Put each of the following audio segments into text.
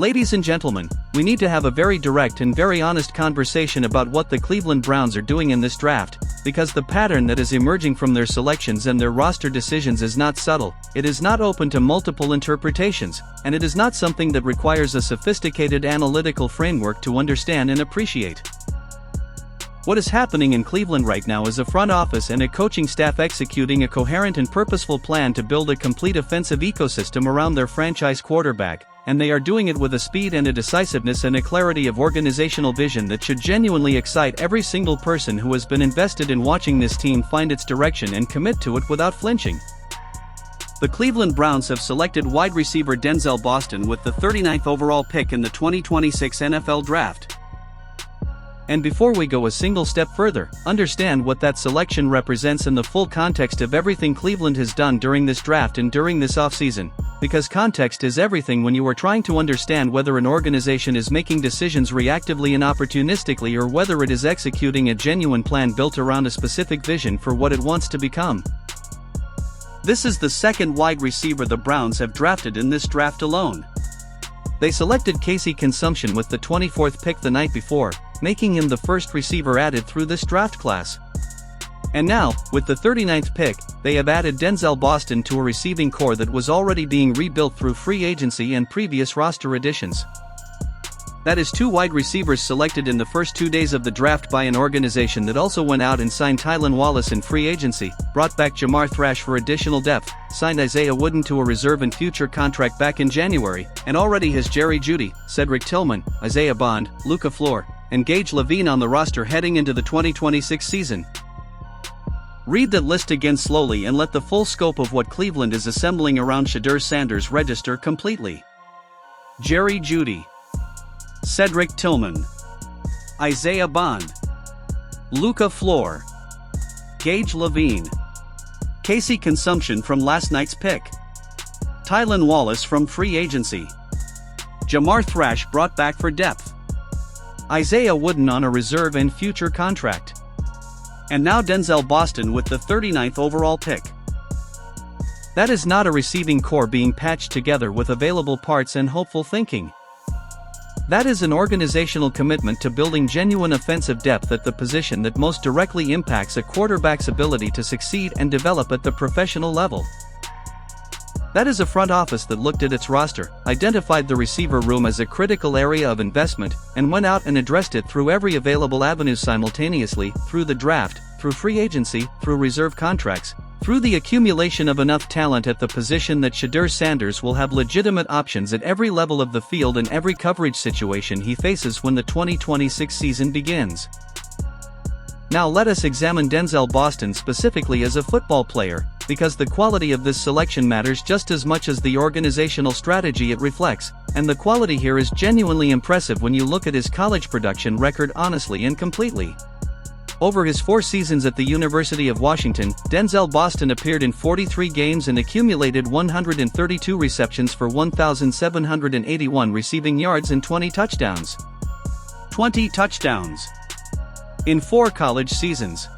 Ladies and gentlemen, we need to have a very direct and very honest conversation about what the Cleveland Browns are doing in this draft, because the pattern that is emerging from their selections and their roster decisions is not subtle, it is not open to multiple interpretations, and it is not something that requires a sophisticated analytical framework to understand and appreciate. What is happening in Cleveland right now is a front office and a coaching staff executing a coherent and purposeful plan to build a complete offensive ecosystem around their franchise quarterback, and they are doing it with a speed and a decisiveness and a clarity of organizational vision that should genuinely excite every single person who has been invested in watching this team find its direction and commit to it without flinching. The Cleveland Browns have selected wide receiver Denzel Boston with the 39th overall pick in the 2026 NFL Draft. And before we go a single step further, understand what that selection represents in the full context of everything Cleveland has done during this draft and during this offseason, because context is everything when you are trying to understand whether an organization is making decisions reactively and opportunistically or whether it is executing a genuine plan built around a specific vision for what it wants to become. This is the second wide receiver the Browns have drafted in this draft alone. They selected Casey Consumption with the 24th pick the night before, making him the first receiver added through this draft class. And now, with the 39th pick, they have added Denzel Boston to a receiving core that was already being rebuilt through free agency and previous roster additions. That is two wide receivers selected in the first 2 days of the draft by an organization that also went out and signed Tylan Wallace in free agency, brought back Jamar Thrash for additional depth, signed Isaiah Wooden to a reserve and future contract back in January, and already has Jerry Jeudy, Cedric Tillman, Isaiah Bond, Luka Fleur, and Gage Levine on the roster heading into the 2026 season. Read that list again slowly and let the full scope of what Cleveland is assembling around Shedeur Sanders register completely. Jerry Jeudy, Cedric Tillman, Isaiah Bond, Luka Fleur, Gage Levine, Casey Consumption from last night's pick, Tylan Wallace from free agency, Jamar Thrash brought back for depth, Isaiah Wooden on a reserve and future contract, and now Denzel Boston with the 39th overall pick. That is not a receiving core being patched together with available parts and hopeful thinking. That is an organizational commitment to building genuine offensive depth at the position that most directly impacts a quarterback's ability to succeed and develop at the professional level. That is a front office that looked at its roster, identified the receiver room as a critical area of investment, and went out and addressed it through every available avenue simultaneously, through the draft, through free agency, through reserve contracts, through the accumulation of enough talent at the position that Shedeur Sanders will have legitimate options at every level of the field and every coverage situation he faces when the 2026 season begins. Now let us examine Denzel Boston specifically as a football player, because the quality of this selection matters just as much as the organizational strategy it reflects, and the quality here is genuinely impressive when you look at his college production record honestly and completely. Over his 4 seasons at the University of Washington, Denzel Boston appeared in 43 games and accumulated 132 receptions for 1,781 receiving yards and 20 touchdowns. 20 touchdowns in 4 college seasons.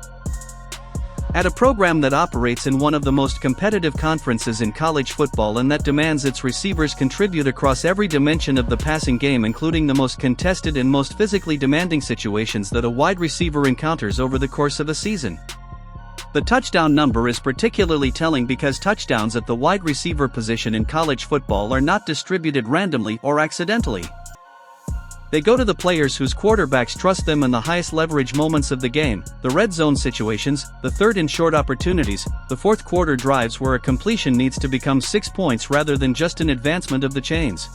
At a program that operates in one of the most competitive conferences in college football and that demands its receivers contribute across every dimension of the passing game, including the most contested and most physically demanding situations that a wide receiver encounters over the course of a season. The touchdown number is particularly telling because touchdowns at the wide receiver position in college football are not distributed randomly or accidentally. They go to the players whose quarterbacks trust them in the highest leverage moments of the game, the red zone situations, the third and short opportunities, the fourth quarter drives where a completion needs to become 6 points rather than just an advancement of the chains.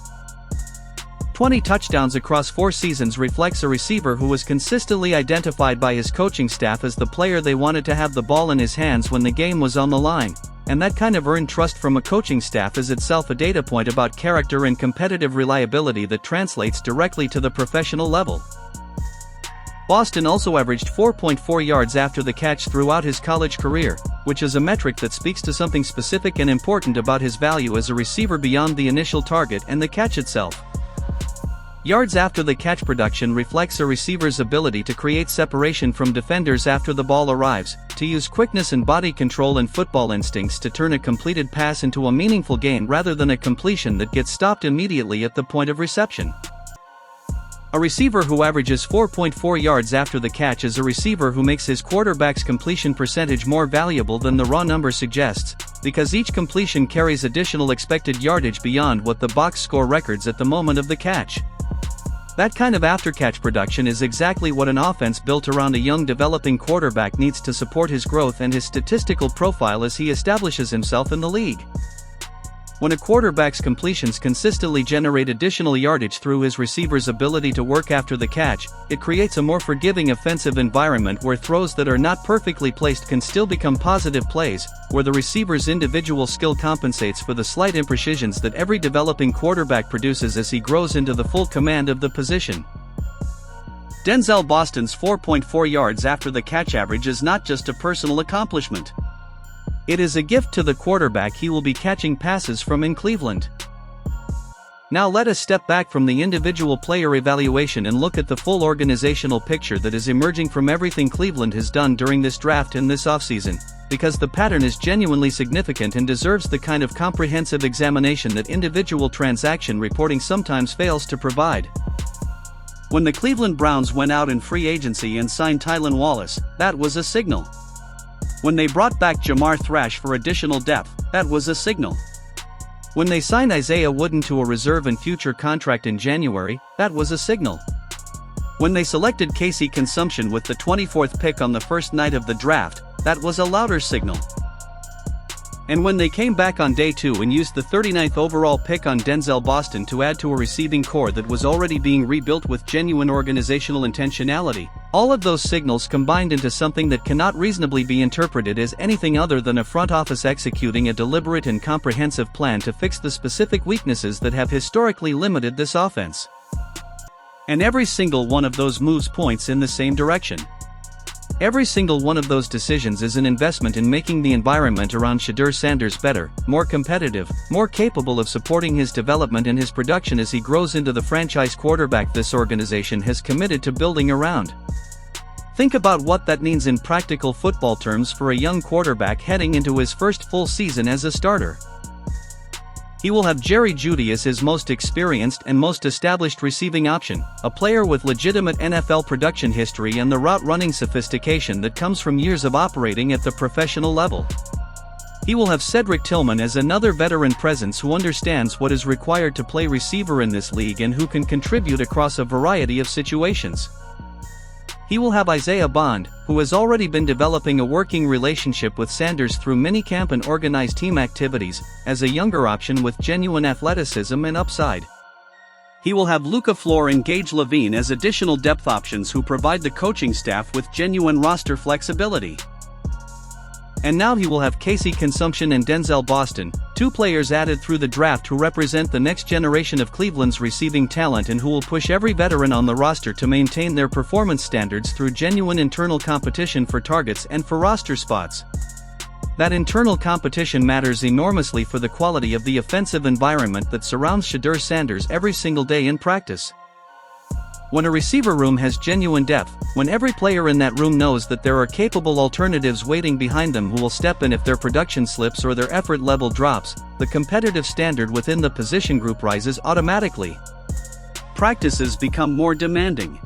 20 touchdowns across 4 seasons reflects a receiver who was consistently identified by his coaching staff as the player they wanted to have the ball in his hands when the game was on the line. And that kind of earned trust from a coaching staff is itself a data point about character and competitive reliability that translates directly to the professional level. Boston also averaged 4.4 yards after the catch throughout his college career, which is a metric that speaks to something specific and important about his value as a receiver beyond the initial target and the catch itself. Yards after the catch production reflects a receiver's ability to create separation from defenders after the ball arrives, to use quickness and body control and football instincts to turn a completed pass into a meaningful gain rather than a completion that gets stopped immediately at the point of reception. A receiver who averages 4.4 yards after the catch is a receiver who makes his quarterback's completion percentage more valuable than the raw number suggests, because each completion carries additional expected yardage beyond what the box score records at the moment of the catch. That kind of after-catch production is exactly what an offense built around a young developing quarterback needs to support his growth and his statistical profile as he establishes himself in the league. When a quarterback's completions consistently generate additional yardage through his receiver's ability to work after the catch, it creates a more forgiving offensive environment where throws that are not perfectly placed can still become positive plays, where the receiver's individual skill compensates for the slight imprecisions that every developing quarterback produces as he grows into the full command of the position. Denzel Boston's 4.4 yards after the catch average is not just a personal accomplishment. It is a gift to the quarterback he will be catching passes from in Cleveland. Now let us step back from the individual player evaluation and look at the full organizational picture that is emerging from everything Cleveland has done during this draft and this offseason, because the pattern is genuinely significant and deserves the kind of comprehensive examination that individual transaction reporting sometimes fails to provide. When the Cleveland Browns went out in free agency and signed Tylan Wallace, that was a signal. When they brought back Jamar Thrash for additional depth, that was a signal. When they signed Isaiah Wooden to a reserve and future contract in January, that was a signal. When they selected Casey Consumption with the 24th pick on the first night of the draft, that was a louder signal. And when they came back on day 2 and used the 39th overall pick on Denzel Boston to add to a receiving core that was already being rebuilt with genuine organizational intentionality, all of those signals combined into something that cannot reasonably be interpreted as anything other than a front office executing a deliberate and comprehensive plan to fix the specific weaknesses that have historically limited this offense. And every single one of those moves points in the same direction. Every single one of those decisions is an investment in making the environment around Shedeur Sanders better, more competitive, more capable of supporting his development and his production as he grows into the franchise quarterback this organization has committed to building around. Think about what that means in practical football terms for a young quarterback heading into his first full season as a starter. He will have Jerry Jeudy as his most experienced and most established receiving option, a player with legitimate NFL production history and the route-running sophistication that comes from years of operating at the professional level. He will have Cedric Tillman as another veteran presence who understands what is required to play receiver in this league and who can contribute across a variety of situations. He will have Isaiah Bond, who has already been developing a working relationship with Sanders through minicamp and organized team activities, as a younger option with genuine athleticism and upside. He will have Luka Floor and Gage Levine as additional depth options who provide the coaching staff with genuine roster flexibility. And now he will have Casey Consumption and Denzel Boston, two players added through the draft who represent the next generation of Cleveland's receiving talent and who will push every veteran on the roster to maintain their performance standards through genuine internal competition for targets and for roster spots. That internal competition matters enormously for the quality of the offensive environment that surrounds Shedeur Sanders every single day in practice. When a receiver room has genuine depth, when every player in that room knows that there are capable alternatives waiting behind them who will step in if their production slips or their effort level drops, the competitive standard within the position group rises automatically. Practices become more demanding.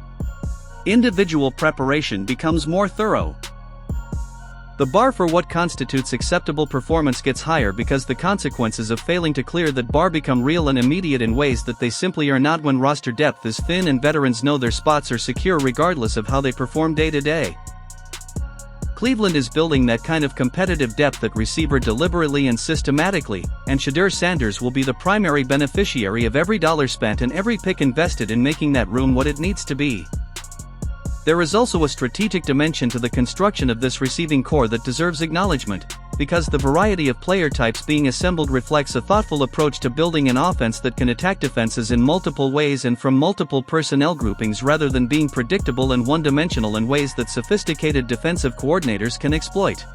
Individual preparation becomes more thorough. The bar for what constitutes acceptable performance gets higher because the consequences of failing to clear that bar become real and immediate in ways that they simply are not when roster depth is thin and veterans know their spots are secure regardless of how they perform day to day. Cleveland is building that kind of competitive depth at receiver deliberately and systematically, and Shedeur Sanders will be the primary beneficiary of every dollar spent and every pick invested in making that room what it needs to be. There is also a strategic dimension to the construction of this receiving core that deserves acknowledgement, because the variety of player types being assembled reflects a thoughtful approach to building an offense that can attack defenses in multiple ways and from multiple personnel groupings rather than being predictable and one-dimensional in ways that sophisticated defensive coordinators can exploit.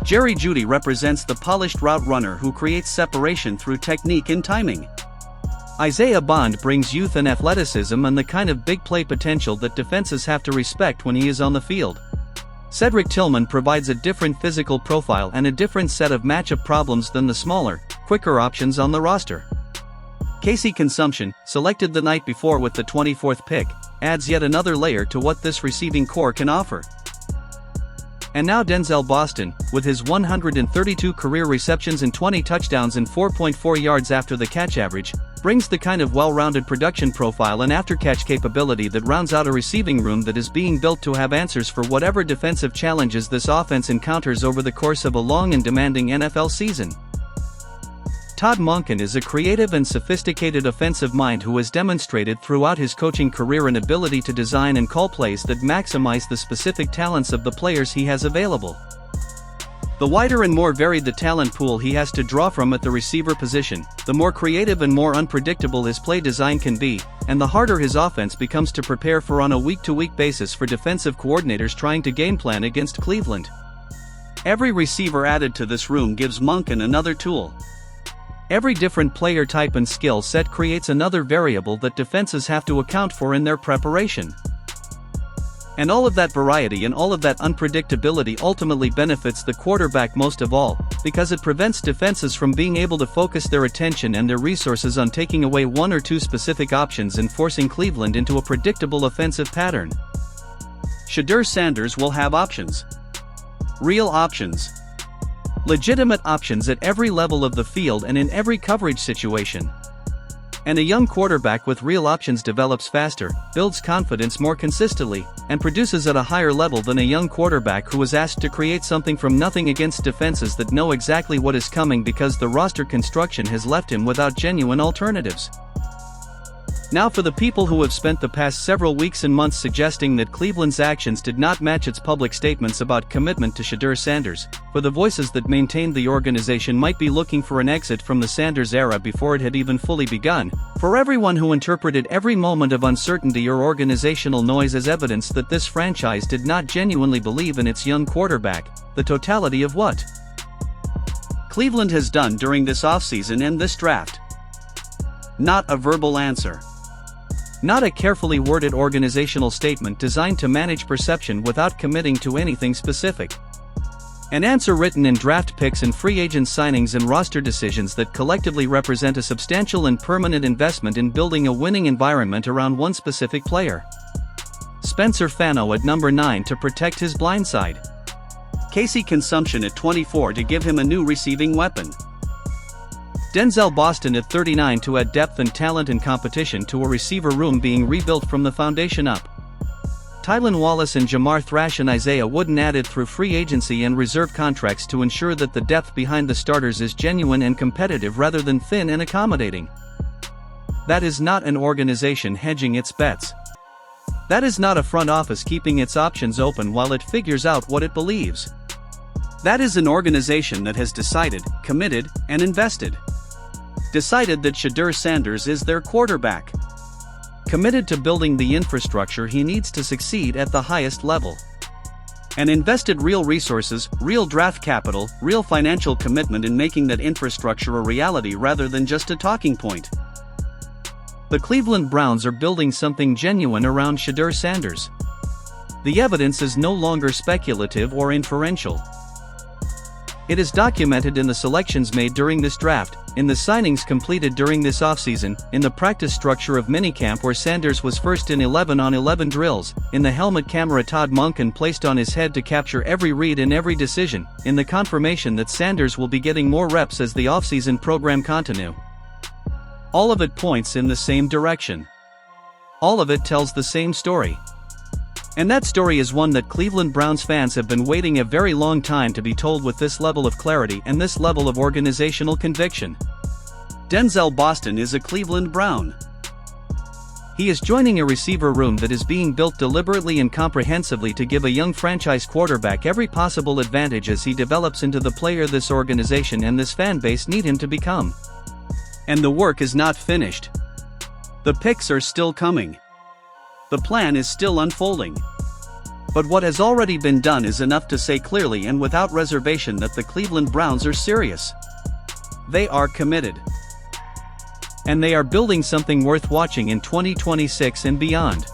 Jerry Jeudy represents the polished route runner who creates separation through technique and timing. Isaiah Bond brings youth and athleticism and the kind of big play potential that defenses have to respect when he is on the field. Cedric Tillman provides a different physical profile and a different set of matchup problems than the smaller, quicker options on the roster. Casey Consumption, selected the night before with the 24th pick, adds yet another layer to what this receiving core can offer. And now Denzel Boston, with his 132 career receptions and 20 touchdowns and 4.4 yards after the catch average, brings the kind of well-rounded production profile and after-catch capability that rounds out a receiving room that is being built to have answers for whatever defensive challenges this offense encounters over the course of a long and demanding NFL season. Todd Monken is a creative and sophisticated offensive mind who has demonstrated throughout his coaching career an ability to design and call plays that maximize the specific talents of the players he has available. The wider and more varied the talent pool he has to draw from at the receiver position, the more creative and more unpredictable his play design can be, and the harder his offense becomes to prepare for on a week-to-week basis for defensive coordinators trying to game plan against Cleveland. Every receiver added to this room gives Monken another tool. Every different player type and skill set creates another variable that defenses have to account for in their preparation. And all of that variety and all of that unpredictability ultimately benefits the quarterback most of all, because it prevents defenses from being able to focus their attention and their resources on taking away one or two specific options and forcing Cleveland into a predictable offensive pattern. Shedeur Sanders will have options. Real options. Legitimate options at every level of the field and in every coverage situation. And a young quarterback with real options develops faster, builds confidence more consistently, and produces at a higher level than a young quarterback who is asked to create something from nothing against defenses that know exactly what is coming because the roster construction has left him without genuine alternatives. Now for the people who have spent the past several weeks and months suggesting that Cleveland's actions did not match its public statements about commitment to Shedeur Sanders, for the voices that maintained the organization might be looking for an exit from the Sanders era before it had even fully begun, for everyone who interpreted every moment of uncertainty or organizational noise as evidence that this franchise did not genuinely believe in its young quarterback, the totality of what Cleveland has done during this offseason and this draft. Not a verbal answer. Not a carefully worded organizational statement designed to manage perception without committing to anything specific. An answer written in draft picks and free agent signings and roster decisions that collectively represent a substantial and permanent investment in building a winning environment around one specific player. Spencer Fano at number 9 to protect his blind side. Casey Consumption at 24 to give him a new receiving weapon. Denzel Boston at 39 to add depth and talent and competition to a receiver room being rebuilt from the foundation up. Tylan Wallace and Jamar Thrash and Isaiah Wooden added through free agency and reserve contracts to ensure that the depth behind the starters is genuine and competitive rather than thin and accommodating. That is not an organization hedging its bets. That is not a front office keeping its options open while it figures out what it believes. That is an organization that has decided, committed, and invested. Decided that Shedeur Sanders is their quarterback. Committed to building the infrastructure he needs to succeed at the highest level. And invested real resources, real draft capital, real financial commitment in making that infrastructure a reality rather than just a talking point. The Cleveland Browns are building something genuine around Shedeur Sanders. The evidence is no longer speculative or inferential. It is documented in the selections made during this draft, in the signings completed during this offseason, in the practice structure of minicamp where Sanders was first in 11-on-11 drills, in the helmet camera Todd Monken placed on his head to capture every read and every decision, in the confirmation that Sanders will be getting more reps as the offseason program continue. All of it points in the same direction. All of it tells the same story. And that story is one that Cleveland Browns fans have been waiting a very long time to be told with this level of clarity and this level of organizational conviction. Denzel Boston is a Cleveland Brown. He is joining a receiver room that is being built deliberately and comprehensively to give a young franchise quarterback every possible advantage as he develops into the player this organization and this fan base need him to become. And the work is not finished. The picks are still coming. The plan is still unfolding. But what has already been done is enough to say clearly and without reservation that the Cleveland Browns are serious. They are committed. And they are building something worth watching in 2026 and beyond.